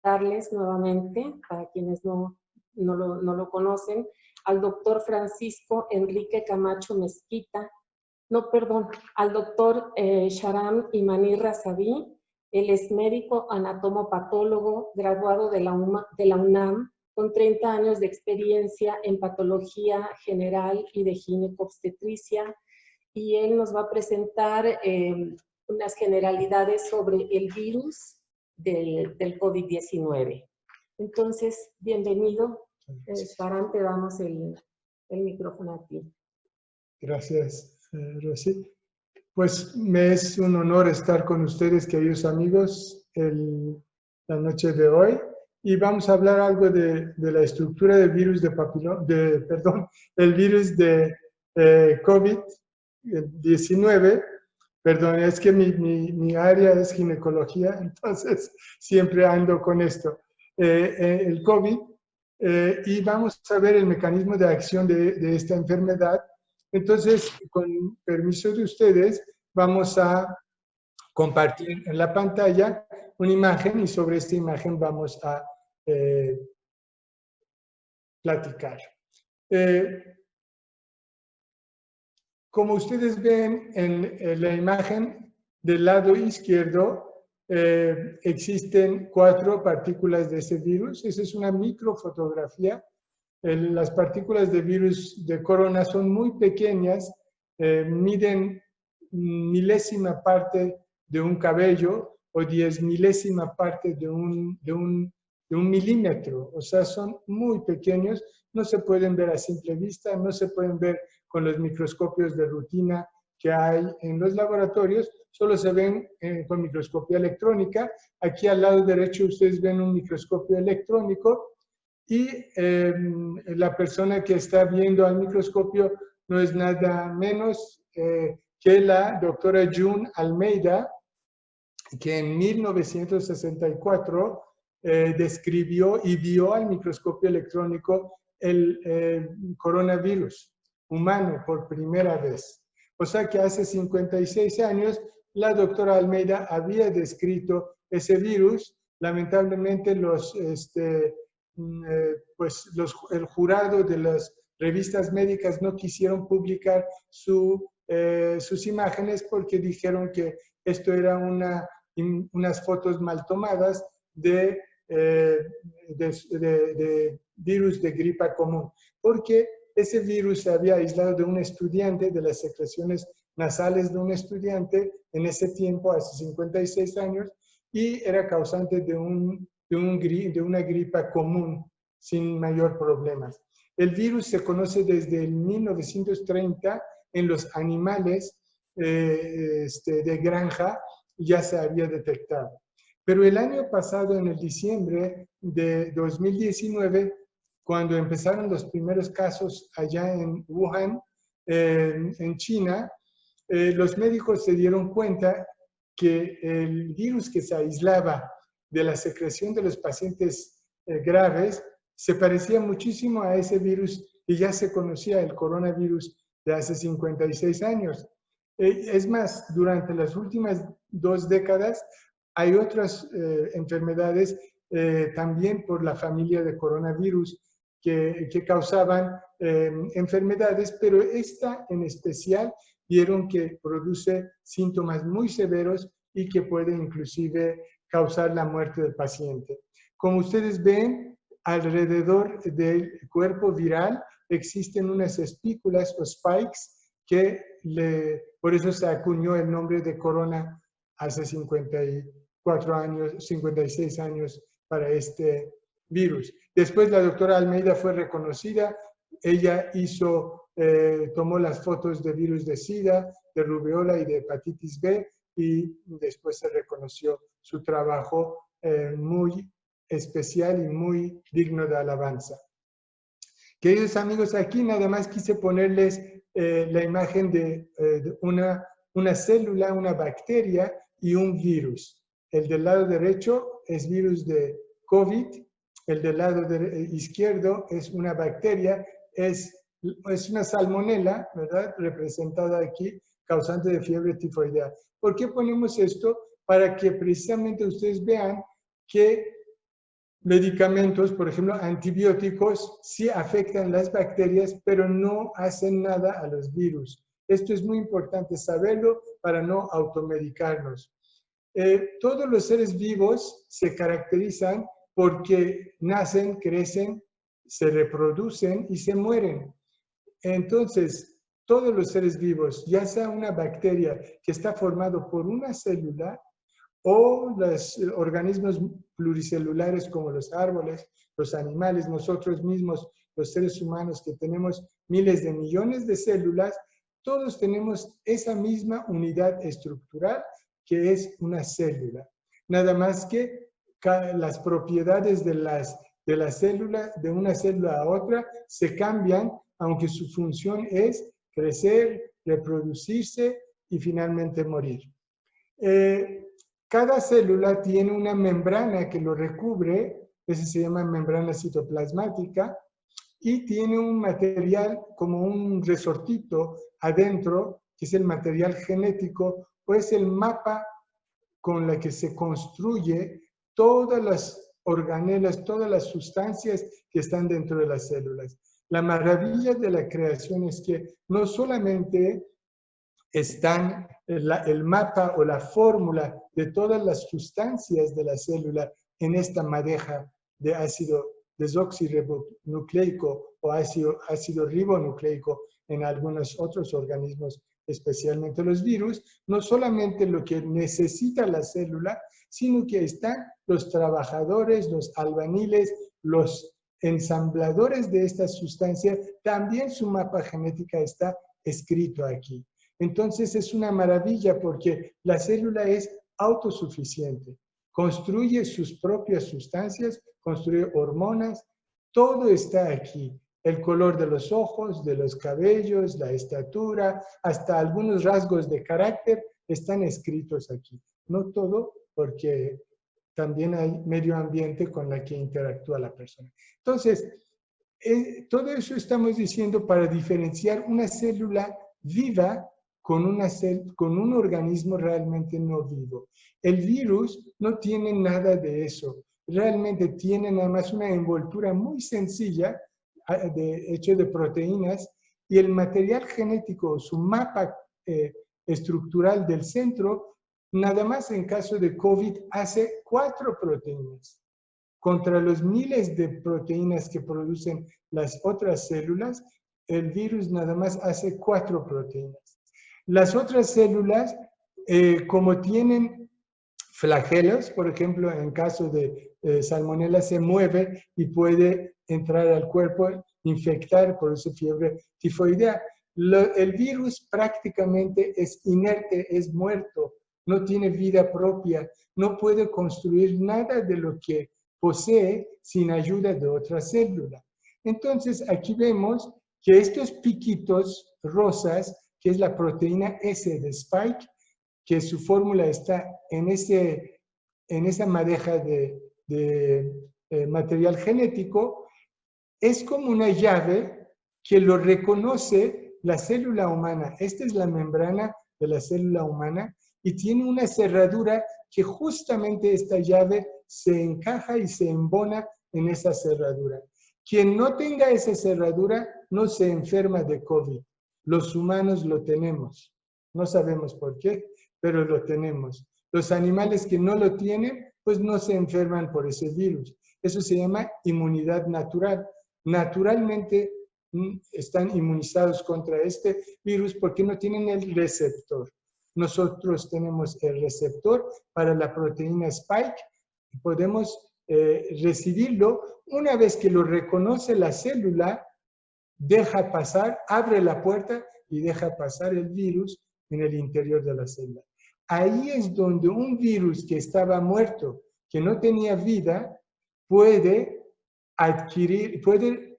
darles nuevamente, para quienes no lo conocen, al doctor Francisco Enrique Camacho Mezquita, al doctor Sharam Imani Razaví. Él es médico anatomopatólogo, graduado de la UNAM, con 30 años de experiencia en patología general y de ginecobstetricia, y él nos va a presentar unas generalidades sobre el virus del COVID-19. Entonces, bienvenido. Sharam, te damos el micrófono a ti. Gracias, Rosy. Pues me es un honor estar con ustedes, queridos amigos, la noche de hoy. Y vamos a hablar algo de la estructura del virus el virus de COVID-19. Perdón, es que mi área es ginecología, entonces siempre ando con esto. El COVID, y vamos a ver el mecanismo de acción de esta enfermedad. Entonces, con permiso de ustedes, vamos a compartir en la pantalla una imagen y sobre esta imagen vamos a platicar. Como ustedes ven en la imagen del lado izquierdo, existen 4 partículas de ese virus. Esa es una microfotografía. Las partículas de virus de corona son muy pequeñas, miden milésima parte de un cabello o 10.000ª parte de un milímetro. O sea, son muy pequeños, no se pueden ver a simple vista, no se pueden ver con los microscopios de rutina que hay en los laboratorios, solo se ven con microscopía electrónica. Aquí al lado derecho ustedes ven un microscopio electrónico. Y la persona que está viendo al microscopio no es nada menos que la doctora June Almeida, que en 1964 describió y vio al microscopio electrónico el coronavirus humano por primera vez. O sea que hace 56 años la doctora Almeida había descrito ese virus. Lamentablemente el jurado de las revistas médicas no quisieron publicar sus imágenes porque dijeron que esto era unas fotos mal tomadas de virus de gripa común, porque ese virus se había aislado de un estudiante, de las secreciones nasales de un estudiante en ese tiempo, hace 56 años, y era causante de una gripa común sin mayor problema. El virus se conoce desde el 1930 en los animales de granja, ya se había detectado. Pero el año pasado, en el diciembre de 2019, cuando empezaron los primeros casos allá en Wuhan, en China, los médicos se dieron cuenta que el virus que se aislaba de la secreción de los pacientes graves se parecía muchísimo a ese virus que ya se conocía, el coronavirus de hace 56 años. Es más, durante las últimas 2 décadas hay otras enfermedades también por la familia de coronavirus que causaban enfermedades, pero esta en especial vieron que produce síntomas muy severos y que puede inclusive causar la muerte del paciente. Como ustedes ven, alrededor del cuerpo viral existen unas espículas o spikes que por eso se acuñó el nombre de corona hace 56 años para este virus. Después la doctora Almeida fue reconocida, ella tomó las fotos de virus de SIDA, de rubeola y de hepatitis B, y después se reconoció su trabajo muy especial y muy digno de alabanza. Queridos amigos, aquí nada más quise ponerles la imagen de una célula, una bacteria y un virus. El del lado derecho es virus de COVID, el del lado izquierdo es una bacteria, es una salmonela, ¿verdad? Representada aquí, causante de fiebre tifoidea. ¿Por qué ponemos esto? Para que precisamente ustedes vean que medicamentos, por ejemplo, antibióticos, sí afectan las bacterias, pero no hacen nada a los virus. Esto es muy importante saberlo para no automedicarnos. Todos los seres vivos se caracterizan porque nacen, crecen, se reproducen y se mueren. Entonces, todos los seres vivos, ya sea una bacteria que está formado por una célula o los organismos pluricelulares como los árboles, los animales, nosotros mismos, los seres humanos que tenemos miles de millones de células, todos tenemos esa misma unidad estructural que es una célula. Nada más que las propiedades de la célula, de una célula a otra, se cambian, aunque su función es crecer, reproducirse y finalmente morir. Cada célula tiene una membrana que lo recubre, esa se llama membrana citoplasmática, y tiene un material como un resortito adentro, que es el material genético, o es el mapa con la que se construye todas las organelas, todas las sustancias que están dentro de las células. La maravilla de la creación es que no solamente están el mapa o la fórmula de todas las sustancias de la célula en esta madeja de ácido desoxirribonucleico o ácido ribonucleico en algunos otros organismos, especialmente los virus, no solamente lo que necesita la célula, sino que están los trabajadores, los albañiles, los ensambladores de estas sustancias, también su mapa genética está escrito aquí. Entonces es una maravilla porque la célula es autosuficiente, construye sus propias sustancias, construye hormonas, todo está aquí. El color de los ojos, de los cabellos, la estatura, hasta algunos rasgos de carácter están escritos aquí. No todo, porque también hay medio ambiente con la que interactúa la persona. Entonces, todo eso estamos diciendo para diferenciar una célula viva con un organismo realmente no vivo. El virus no tiene nada de eso. Realmente tiene nada más una envoltura muy sencilla, hecho de proteínas, y el material genético, su mapa estructural del centro, nada más en caso de COVID hace 4 proteínas. Contra los miles de proteínas que producen las otras células, el virus nada más hace 4 proteínas. Las otras células, como tienen flagelos, por ejemplo, en caso de salmonela se mueve y puede entrar al cuerpo, infectar, por eso fiebre tifoidea. El virus prácticamente es inerte, es muerto, no tiene vida propia, no puede construir nada de lo que posee sin ayuda de otra célula. Entonces, aquí vemos que estos piquitos rosas, que es la proteína S de Spike, que su fórmula está en esa madeja de material genético, es como una llave que lo reconoce la célula humana. Esta es la membrana de la célula humana y tiene una cerradura que justamente esta llave se encaja y se embona en esa cerradura. Quien no tenga esa cerradura no se enferma de COVID. Los humanos lo tenemos. No sabemos por qué, pero lo tenemos. Los animales que no lo tienen, pues no se enferman por ese virus. Eso se llama inmunidad natural. Naturalmente están inmunizados contra este virus porque no tienen el receptor. Nosotros tenemos el receptor para la proteína Spike y podemos recibirlo. Una vez que lo reconoce la célula, deja pasar, abre la puerta y deja pasar el virus en el interior de la célula. Ahí es donde un virus que estaba muerto, que no tenía vida, puede adquirir, puede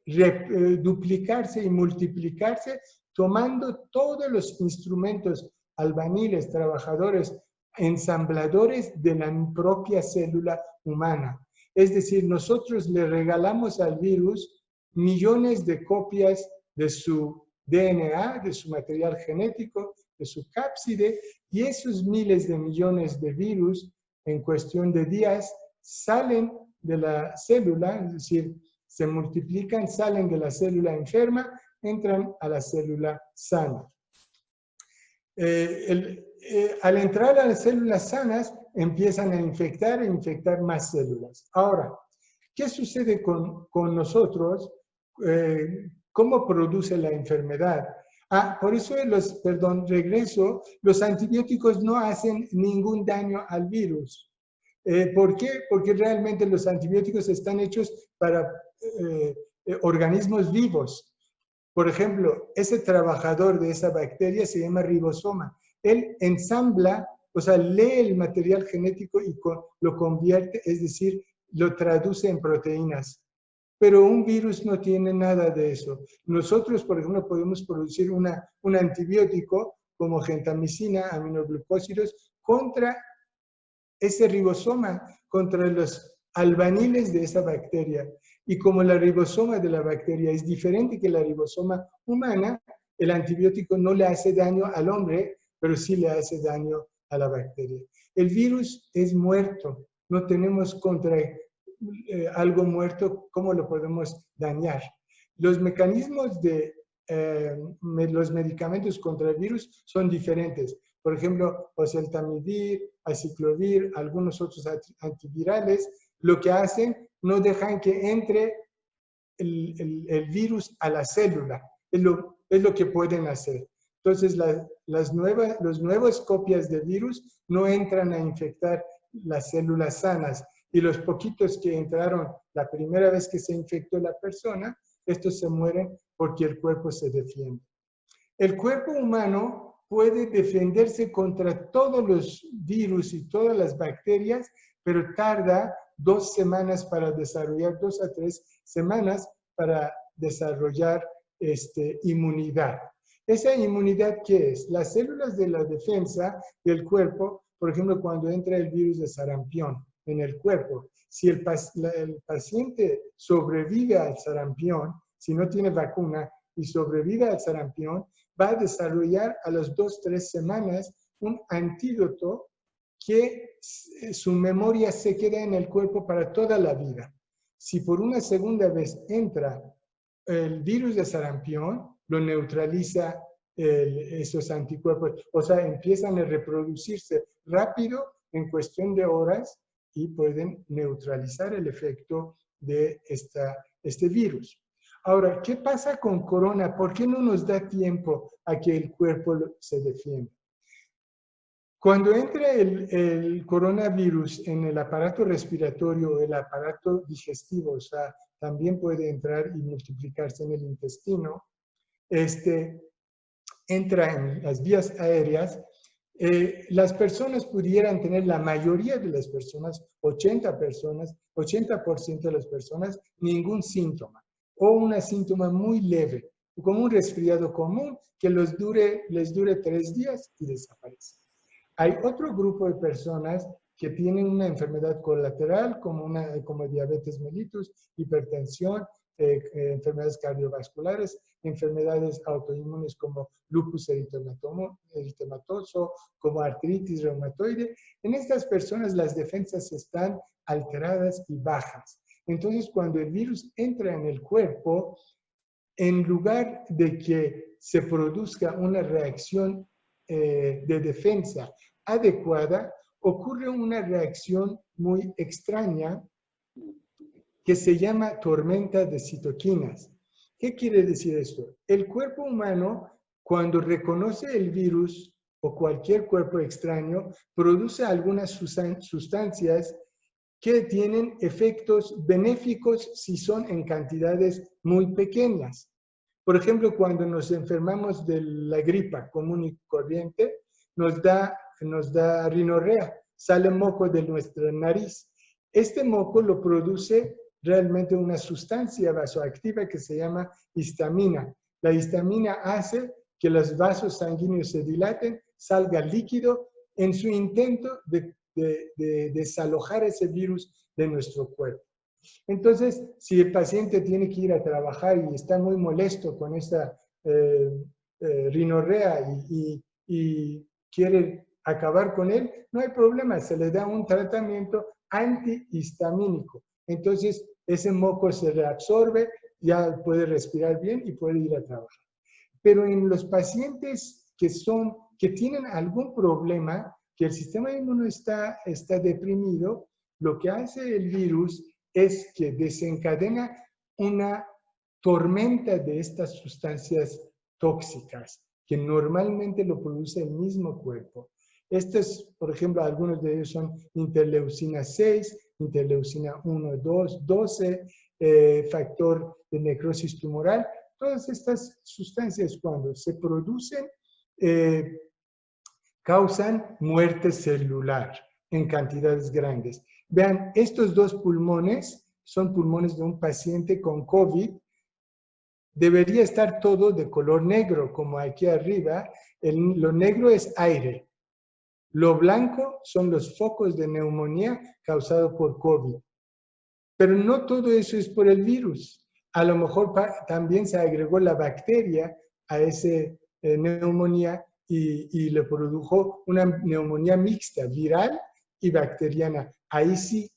duplicarse y multiplicarse tomando todos los instrumentos albañiles, trabajadores, ensambladores de la propia célula humana. Es decir, nosotros le regalamos al virus millones de copias de su DNA, de su material genético, de su cápside, y esos miles de millones de virus, en cuestión de días, salen de la célula, es decir, se multiplican, salen de la célula enferma, entran a la célula sana. Al entrar a las células sanas, empiezan a infectar más células. Ahora, ¿qué sucede con nosotros? ¿Cómo produce la enfermedad? Por eso, regreso, los antibióticos no hacen ningún daño al virus. ¿Por qué? Porque realmente los antibióticos están hechos para organismos vivos. Por ejemplo, ese trabajador de esa bacteria se llama ribosoma. Él ensambla, o sea, lee el material genético y lo convierte, es decir, lo traduce en proteínas. Pero un virus no tiene nada de eso. Nosotros, por ejemplo, podemos producir un antibiótico como gentamicina, aminoglucósidos, contra ese ribosoma, contra los albaniles de esa bacteria. Y como la ribosoma de la bacteria es diferente que la ribosoma humana, el antibiótico no le hace daño al hombre, pero sí le hace daño a la bacteria. El virus es muerto, no tenemos contra algo muerto, ¿cómo lo podemos dañar? Los mecanismos de los medicamentos contra el virus son diferentes. Por ejemplo, oseltamivir, aciclovir, algunos otros antivirales, lo que hacen, no dejan que entre el virus a la célula. Es lo que pueden hacer. Entonces, las nuevas copias de virus no entran a infectar las células sanas. Y los poquitos que entraron la primera vez que se infectó la persona, estos se mueren porque el cuerpo se defiende. El cuerpo humano puede defenderse contra todos los virus y todas las bacterias, pero tarda 2 semanas para desarrollar, 2 a 3 semanas para desarrollar inmunidad. ¿Esa inmunidad qué es? Las células de la defensa del cuerpo, por ejemplo, cuando entra el virus de sarampión en el cuerpo, si el paciente sobrevive al sarampión, si no tiene vacuna y sobrevive al sarampión, va a desarrollar a las 2-3 semanas un antídoto que su memoria se queda en el cuerpo para toda la vida. Si por una segunda vez entra el virus de sarampión, lo neutraliza esos anticuerpos, o sea, empiezan a reproducirse rápido en cuestión de horas y pueden neutralizar el efecto de este virus. Ahora, ¿qué pasa con corona? ¿Por qué no nos da tiempo a que el cuerpo se defienda? Cuando entra el coronavirus en el aparato respiratorio, el aparato digestivo, o sea, también puede entrar y multiplicarse en el intestino, entra en las vías aéreas, las personas pudieran tener, la mayoría de las personas, 80% de las personas, ningún síntoma o un síntoma muy leve, como un resfriado común que les dure 3 días y desaparece. Hay otro grupo de personas que tienen una enfermedad colateral como diabetes mellitus, hipertensión, enfermedades cardiovasculares, enfermedades autoinmunes como lupus eritematoso, como artritis reumatoide. En estas personas las defensas están alteradas y bajas. Entonces, cuando el virus entra en el cuerpo, en lugar de que se produzca una reacción de defensa adecuada, ocurre una reacción muy extraña que se llama tormenta de citoquinas. ¿Qué quiere decir esto? El cuerpo humano, cuando reconoce el virus o cualquier cuerpo extraño, produce algunas sustancias que tienen efectos benéficos si son en cantidades muy pequeñas. Por ejemplo, cuando nos enfermamos de la gripa común y corriente, nos da rinorrea, sale moco de nuestra nariz. Este moco lo produce realmente una sustancia vasoactiva que se llama histamina. La histamina hace que los vasos sanguíneos se dilaten, salga líquido en su intento de desalojar ese virus de nuestro cuerpo. Entonces, si el paciente tiene que ir a trabajar y está muy molesto con esta rinorrea y quiere acabar con él, no hay problema, se le da un tratamiento antihistamínico. entonces ese moco se reabsorbe, ya puede respirar bien y puede ir a trabajar. Pero en los pacientes que tienen algún problema, que el sistema inmune está deprimido, lo que hace el virus es que desencadena una tormenta de estas sustancias tóxicas, que normalmente lo produce el mismo cuerpo. Estos, por ejemplo, algunos de ellos son interleucina 6, interleucina 1, 2, 12, factor de necrosis tumoral. Todas estas sustancias, cuando se producen, causan muerte celular en cantidades grandes. Vean, estos dos pulmones son pulmones de un paciente con COVID. Debería estar todo de color negro, como aquí arriba. Lo negro es aire. Lo blanco son los focos de neumonía causados por COVID. Pero no todo eso es por el virus. A lo mejor también se agregó la bacteria a esa neumonía y le produjo una neumonía mixta, viral y bacteriana. Ahí sí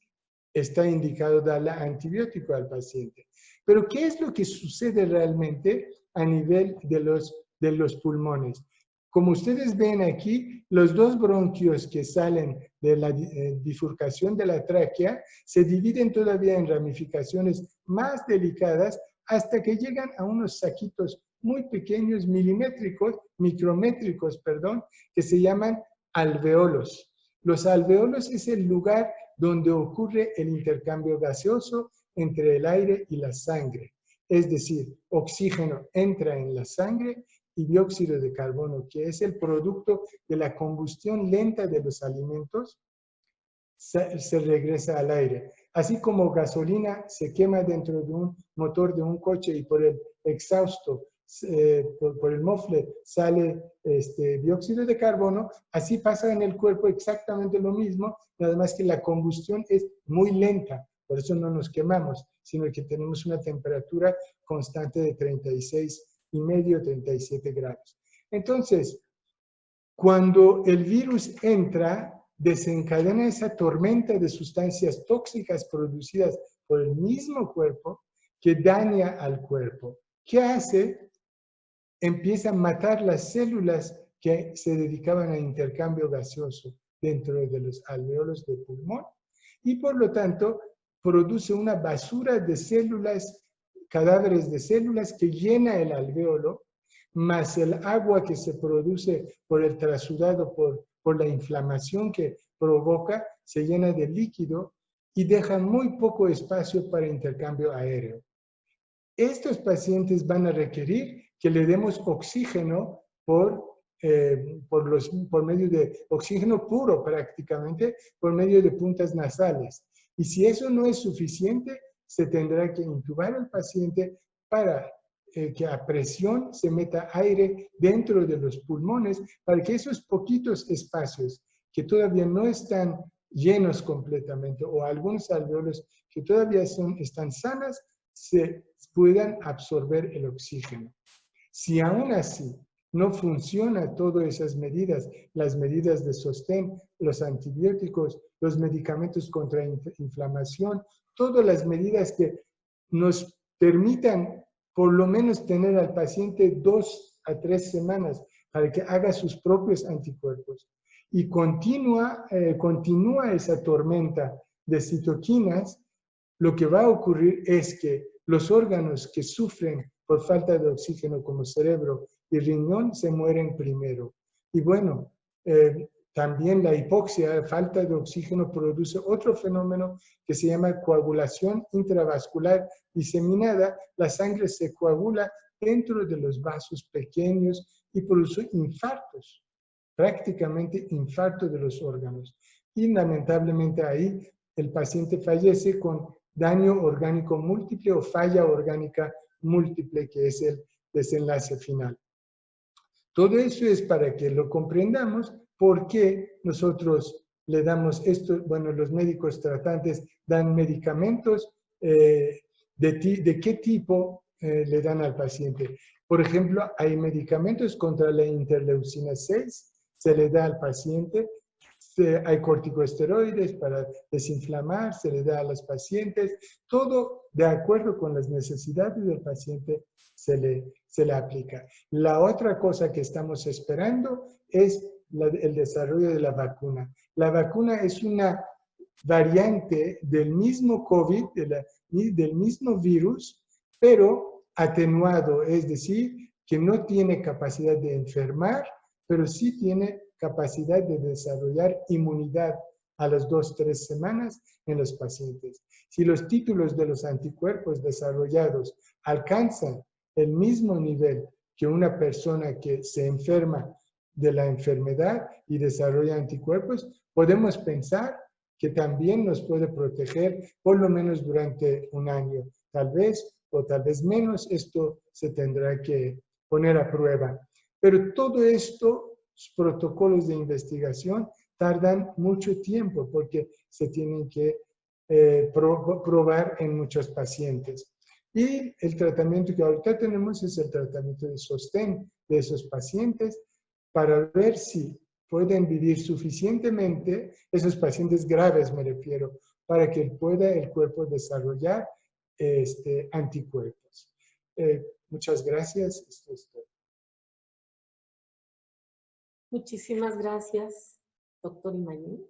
está indicado darle antibiótico al paciente. Pero ¿qué es lo que sucede realmente a nivel de los pulmones? Como ustedes ven aquí, los dos bronquios que salen de la bifurcación de la tráquea se dividen todavía en ramificaciones más delicadas hasta que llegan a unos saquitos muy pequeños, micrométricos, que se llaman alveolos. Los alveolos es el lugar donde ocurre el intercambio gaseoso entre el aire y la sangre. Es decir, oxígeno entra en la sangre y dióxido de carbono, que es el producto de la combustión lenta de los alimentos, se regresa al aire. Así como gasolina se quema dentro de un motor de un coche y por el exhausto, por el mofle, sale dióxido de carbono, así pasa en el cuerpo exactamente lo mismo, nada más que la combustión es muy lenta, por eso no nos quemamos, sino que tenemos una temperatura constante de 36,5, 37 grados. Entonces, cuando el virus entra, desencadena esa tormenta de sustancias tóxicas producidas por el mismo cuerpo que daña al cuerpo. ¿Qué hace? Empieza a matar las células que se dedicaban a intercambio gaseoso dentro de los alveolos del pulmón y por lo tanto produce una basura de células, cadáveres de células que llena el alveolo, más el agua que se produce por el trasudado, por la inflamación que provoca, se llena de líquido y deja muy poco espacio para intercambio aéreo. Estos pacientes van a requerir que le demos oxígeno por medio de oxígeno puro prácticamente, por medio de puntas nasales. Y si eso no es suficiente, se tendrá que intubar al paciente para que a presión se meta aire dentro de los pulmones para que esos poquitos espacios que todavía no están llenos completamente o algunos alveolos que todavía están sanas, se puedan absorber el oxígeno. Si aún así no funciona todas esas medidas, las medidas de sostén, los antibióticos, los medicamentos contra inflamación, todas las medidas que nos permitan por lo menos tener al paciente 2 a 3 semanas para que haga sus propios anticuerpos. Y continúa esa tormenta de citoquinas, lo que va a ocurrir es que los órganos que sufren por falta de oxígeno como cerebro y riñón se mueren primero. Y bueno, también la hipoxia, falta de oxígeno, produce otro fenómeno que se llama coagulación intravascular diseminada. La sangre se coagula dentro de los vasos pequeños y produce infartos, prácticamente infarto de los órganos. Y lamentablemente ahí el paciente fallece con daño orgánico múltiple o falla orgánica múltiple, que es el desenlace final. Todo eso es para que lo comprendamos por qué nosotros le damos esto, bueno, los médicos tratantes dan medicamentos, de qué tipo le dan al paciente. Por ejemplo, hay medicamentos contra la interleucina 6, se le da al paciente, hay corticosteroides para desinflamar, se le da a los pacientes, todo de acuerdo con las necesidades del paciente se le aplica. La otra cosa que estamos esperando es el desarrollo de la vacuna. La vacuna es una variante del mismo COVID, del mismo virus, pero atenuado, es decir, que no tiene capacidad de enfermar, pero sí tiene capacidad de desarrollar inmunidad a las 2-3 semanas en los pacientes. Si los títulos de los anticuerpos desarrollados alcanzan el mismo nivel que una persona que se enferma de la enfermedad y desarrolla anticuerpos, podemos pensar que también nos puede proteger por lo menos durante un año. Tal vez o tal vez menos, esto se tendrá que poner a prueba. Pero todo esto, protocolos de investigación, tardan mucho tiempo porque se tienen que probar en muchos pacientes. Y el tratamiento que ahorita tenemos es el tratamiento de sostén de esos pacientes para ver si pueden vivir suficientemente, esos pacientes graves me refiero, para que pueda el cuerpo desarrollar anticuerpos. Muchas gracias. Esto es todo. Muchísimas gracias, doctor Imaín.